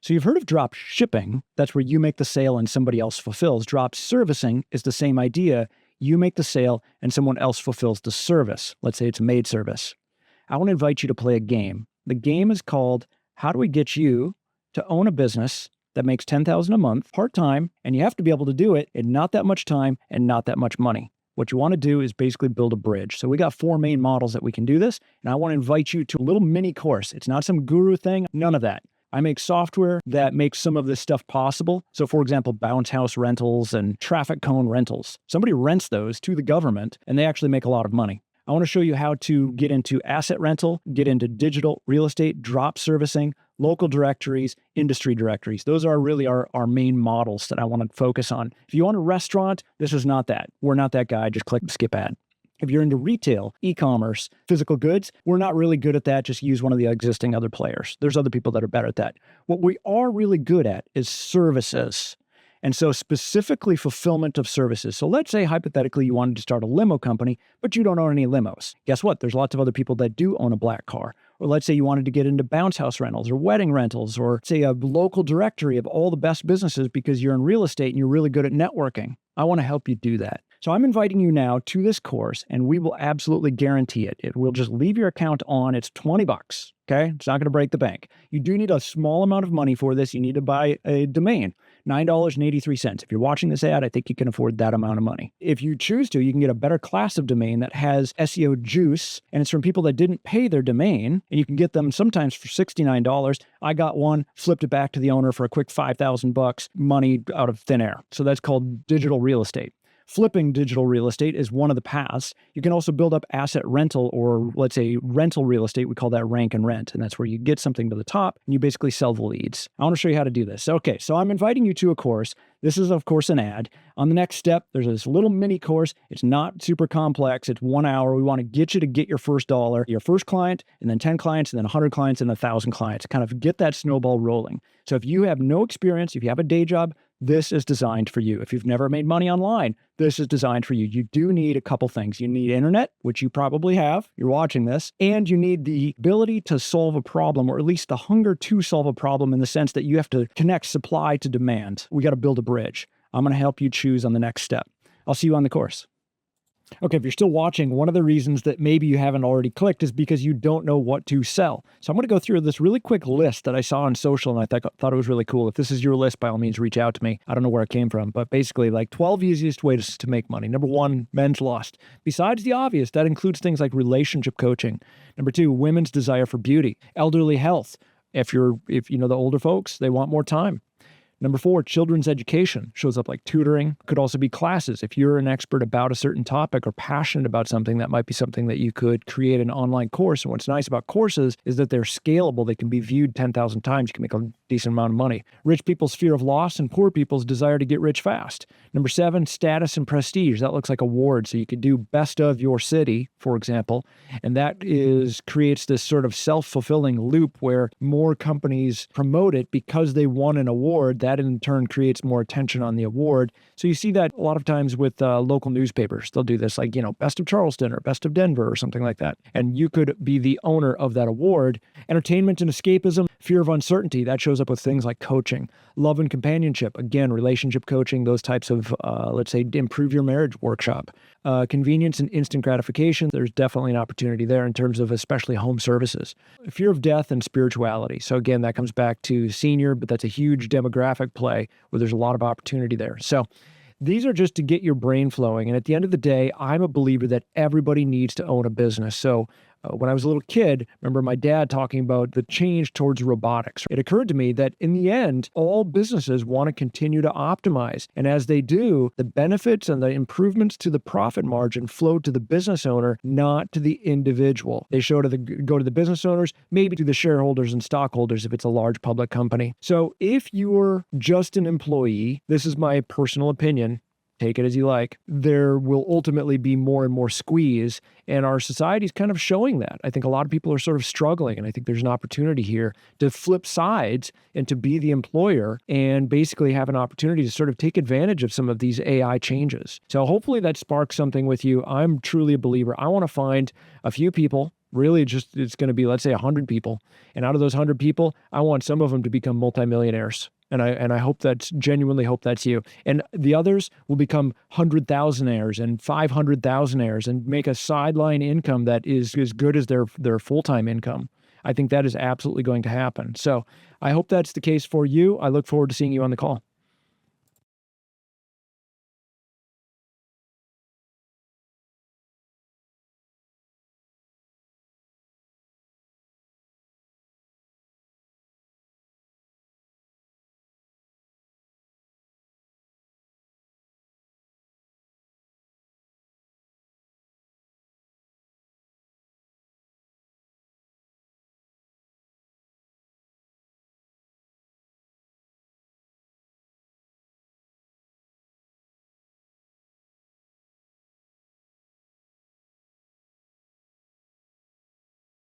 So you've heard of drop shipping. That's where you make the sale and somebody else fulfills. Drop servicing is the same idea. You make the sale and someone else fulfills the service. Let's say it's a maid service. I want to invite you to play a game. The game is called, how do we get you to own a business that makes $10,000 a month part-time, and you have to be able to do it in not that much time and not that much money. What you want to do is basically build a bridge. So we got 4 main models that we can do this, and I want to invite you to a little mini course. It's not some guru thing, none of that. I make software that makes some of this stuff possible. So for example, bounce house rentals and traffic cone rentals. Somebody rents those to the government and they actually make a lot of money. I want to show you how to get into asset rental, get into digital real estate, drop servicing, local directories, industry directories. Those are really our main models that I want to focus on. If you want a restaurant, this is not that. We're not that guy. Just click skip ad. If you're into retail, e-commerce, physical goods, we're not really good at that. Just use one of the existing other players. There's other people that are better at that. What we are really good at is services. And so specifically fulfillment of services. So let's say hypothetically you wanted to start a limo company, but you don't own any limos. Guess what? There's lots of other people that do own a black car. Or let's say you wanted to get into bounce house rentals or wedding rentals, or say a local directory of all the best businesses because you're in real estate and you're really good at networking. I want to help you do that. So I'm inviting you now to this course, and we will absolutely guarantee it. It will just leave your account on. It's $20, okay? It's not going to break the bank. You do need a small amount of money for this. You need to buy a domain, $9.83. If you're watching this ad, I think you can afford that amount of money. If you choose to, you can get a better class of domain that has SEO juice, and it's from people that didn't pay their domain, and you can get them sometimes for $69. I got one, flipped it back to the owner for a quick $5,000, money out of thin air. So that's called digital real estate. Flipping digital real estate is one of the paths. You can also build up asset rental, or let's say rental real estate. We call that rank and rent. And that's where you get something to the top and you basically sell the leads. I want to show you how to do this. Okay, so I'm inviting you to a course. This is, of course, an ad. On the next step, there's this little mini course. It's not super complex. It's 1 hour. We want to get you to get your first dollar, your first client, and then 10 clients, and then 100 clients, and 1,000 clients. Kind of get that snowball rolling. So if you have no experience, if you have a day job, this is designed for you. If you've never made money online, this is designed for you. You do need a couple things. You need internet, which you probably have. You're watching this. And you need the ability to solve a problem, or at least the hunger to solve a problem, in the sense that you have to connect supply to demand. We got to build a bridge. I'm going to help you choose on the next step. I'll see you on the course. Okay, if you're still watching, one of the reasons that maybe you haven't already clicked is because you don't know what to sell. So I'm going to go through this really quick list that I saw on social, and I thought it was really cool. If this is your list, by all means, reach out to me. I don't know where it came from, but basically like 12 easiest ways to make money. Number 1, men's lust. Besides the obvious, that includes things like relationship coaching. Number 2, women's desire for beauty. Elderly health. If you know the older folks, they want more time. Number 4, children's education. Shows up like tutoring. Could also be classes. If you're an expert about a certain topic or passionate about something, that might be something that you could create an online course. And what's nice about courses is that they're scalable. They can be viewed 10,000 times. You can make a decent amount of money. Rich people's fear of loss and poor people's desire to get rich fast. Number 7, status and prestige. That looks like awards. So you could do best of your city, for example. And that creates this sort of self-fulfilling loop where more companies promote it because they won an award. That in turn creates more attention on the award. So you see that a lot of times with local newspapers. They'll do this like, best of Charleston or best of Denver or something like that. And you could be the owner of that award. Entertainment and escapism, fear of uncertainty. That shows up with things like coaching. Love and companionship. Again, relationship coaching, those types of, let's say, improve your marriage workshop. Convenience and instant gratification. There's definitely an opportunity there in terms of especially home services. Fear of death and spirituality. So again, that comes back to senior, but that's a huge demographic play where there's a lot of opportunity there. So these are just to get your brain flowing. And at the end of the day, I'm a believer that everybody needs to own a business. So when I was a little kid, I remember my dad talking about the change towards robotics. It occurred to me that in the end, all businesses want to continue to optimize. And as they do, the benefits and the improvements to the profit margin flow to the business owner, not to the individual. They go to the business owners, maybe to the shareholders and stockholders if it's a large public company. So if you're just an employee, this is my personal opinion, take it as you like, there will ultimately be more and more squeeze. And our society is kind of showing that. I think a lot of people are sort of struggling. And I think there's an opportunity here to flip sides and to be the employer and basically have an opportunity to sort of take advantage of some of these AI changes. So hopefully that sparks something with you. I'm truly a believer. I want to find a few people Really, just it's going to be, let's say, 100 people. And out of those 100 people, I want some of them to become multimillionaires. And I hope that's genuinely hope that's you. And the others will become 100,000aires and 500,000aires and make a sideline income that is as good as their full-time income. I think that is absolutely going to happen. So I hope that's the case for you. I look forward to seeing you on the call.